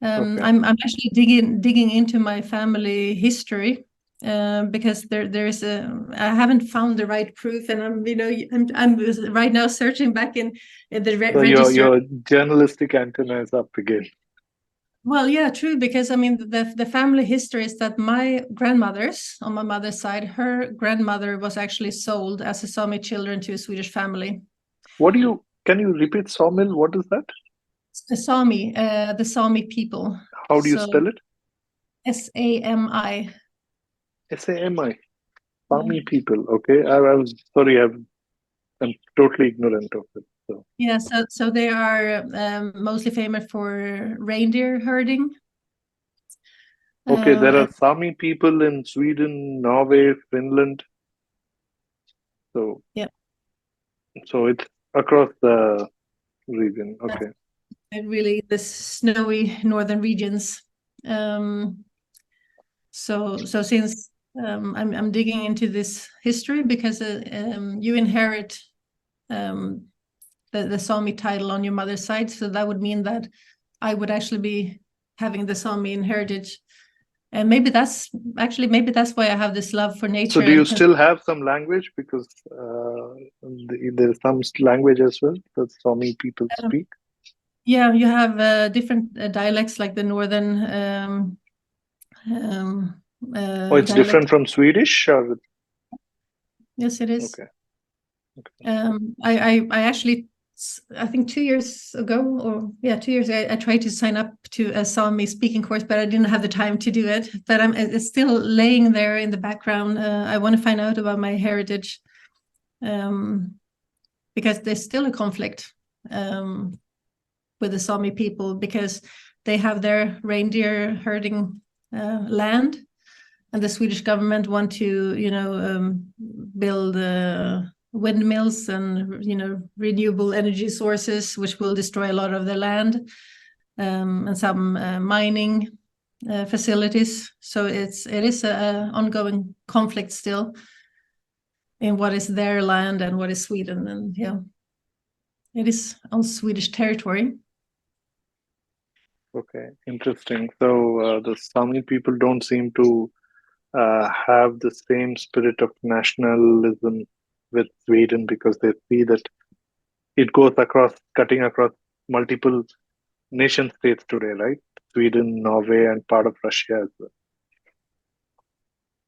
Okay. I'm actually digging into my family history, because there's I haven't found the right proof, and I'm right now searching back in the So register. your journalistic antenna is up again. Well, yeah, true, because I mean the family history is that my grandmother's on my mother's side, her grandmother was actually sold as a Sami children to a Swedish family. Can you repeat sawmill? What is that? Sami, the Sami people. How do you spell it? Sami. Sami. Sami people. Okay. I was sorry. I'm totally ignorant of it. So. Yeah, so they are mostly famous for reindeer herding. Okay, there are Sami people in Sweden, Norway, Finland. So yeah, so it's across the region. Okay. and really the snowy northern regions. So since I'm digging into this history because you inherit the Sami title on your mother's side, so that would mean that I would actually be having the Sami heritage. And maybe that's why I have this love for nature. So do you still have some language? Because there's some language as well that Sami people speak. Yeah, you have different dialects, like the northern. It's different from Swedish, or? Yes, it is. Okay. I actually, I think 2 years ago, 2 years ago, I tried to sign up to a Sami speaking course, but I didn't have the time to do it. But it's still laying there in the background. I want to find out about my heritage, because there's still a conflict with the Sami people, because they have their reindeer herding land, and the Swedish government want to build windmills and renewable energy sources, which will destroy a lot of the land, and some mining facilities. So it is an ongoing conflict still in what is their land and what is Sweden, and yeah, it is on Swedish territory. Okay, interesting. So the Sami people don't seem to have the same spirit of nationalism with Sweden, because they see that it goes cutting across multiple nation states today, right? Sweden, Norway, and part of Russia as well.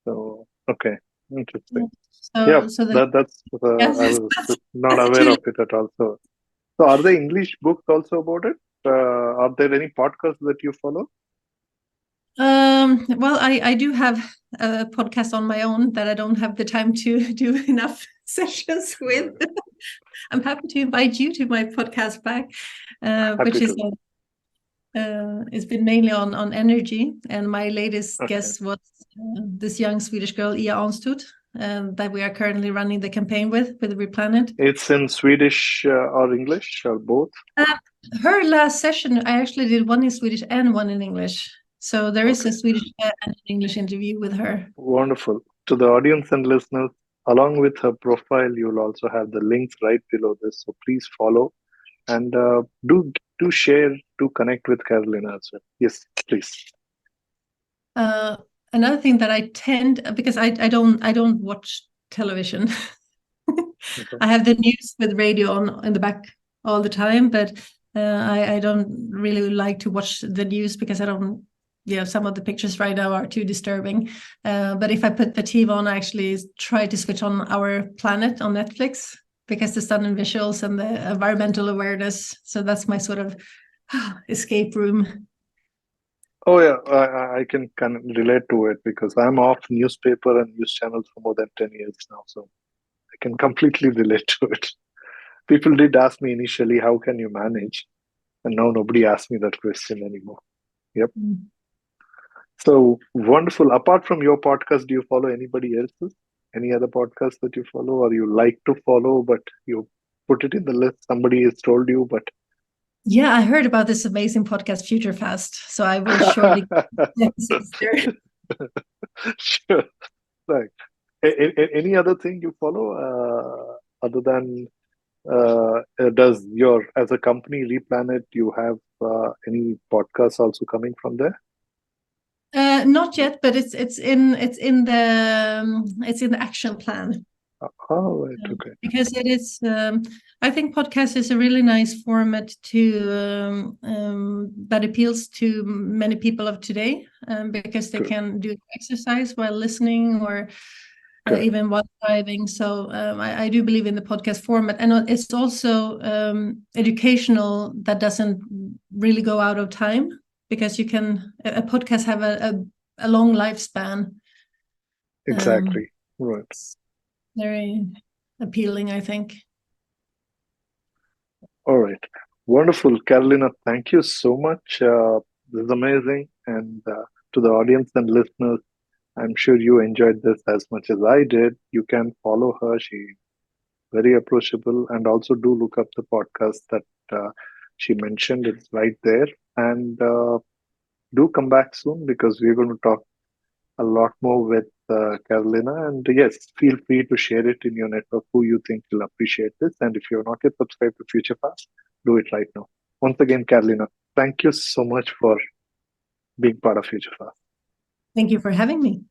So, okay, interesting. Yes. I was not aware of it at all. So are there English books also about it? Are there any podcasts that you follow? Well, I do have a podcast on my own that I don't have the time to do enough sessions with. I'm happy to invite you to my podcast back, which is it's been mainly on energy, and my latest guest was this young Swedish girl, Ia Arnstut, that we are currently running the campaign with Replanet. It's in Swedish or English or both? Her last session, I actually did one in Swedish and one in English. So there is a Swedish and an English interview with her. Wonderful. To the audience and listeners, along with her profile, you'll also have the links right below this. So please follow, and do share, to connect with Karolina as well. Yes, please. Another thing that I tend, because I don't watch television. I have the news with radio on in the back all the time, but I don't really like to watch the news because I don't. Some of the pictures right now are too disturbing. But if I put the TV on, I actually try to switch on Our Planet on Netflix, because the stunning visuals and the environmental awareness. So that's my sort of escape room. Oh yeah, I can relate to it, because I'm off newspaper and news channels for more than 10 years now. So I can completely relate to it. People did ask me initially, how can you manage? And now nobody asks me that question anymore. Yep. So wonderful. Apart from your podcast, do you follow anybody else's? Any other podcasts that you follow, or you like to follow, but you put it in the list? Somebody has told you, but... Yeah, I heard about this amazing podcast, Future Fast. So I will shortly there. Sure. Right. Any other thing you follow other than does as a company Replanet, you have any podcasts also coming from there? Not yet, but it's in the action plan. Oh, right, okay. Because it is, I think podcast is a really nice format that appeals to many people of today, because they can do exercise while listening or even while driving. So I do believe in the podcast format, and it's also educational, that doesn't really go out of time, because a podcast have a long lifespan. Exactly. Right. Very appealing, I think. All right. Wonderful. Karolina, thank you so much. This is amazing. And to the audience and listeners, I'm sure you enjoyed this as much as I did. You can follow her. She's very approachable. And also do look up the podcast that she mentioned. It's right there. And do come back soon, because we're going to talk a lot more with Karolina. And yes, feel free to share it in your network who you think will appreciate this. And if you're not yet subscribed to Future Fast, do it right now. Once again, Karolina, thank you so much for being part of Future Fast. Thank you for having me.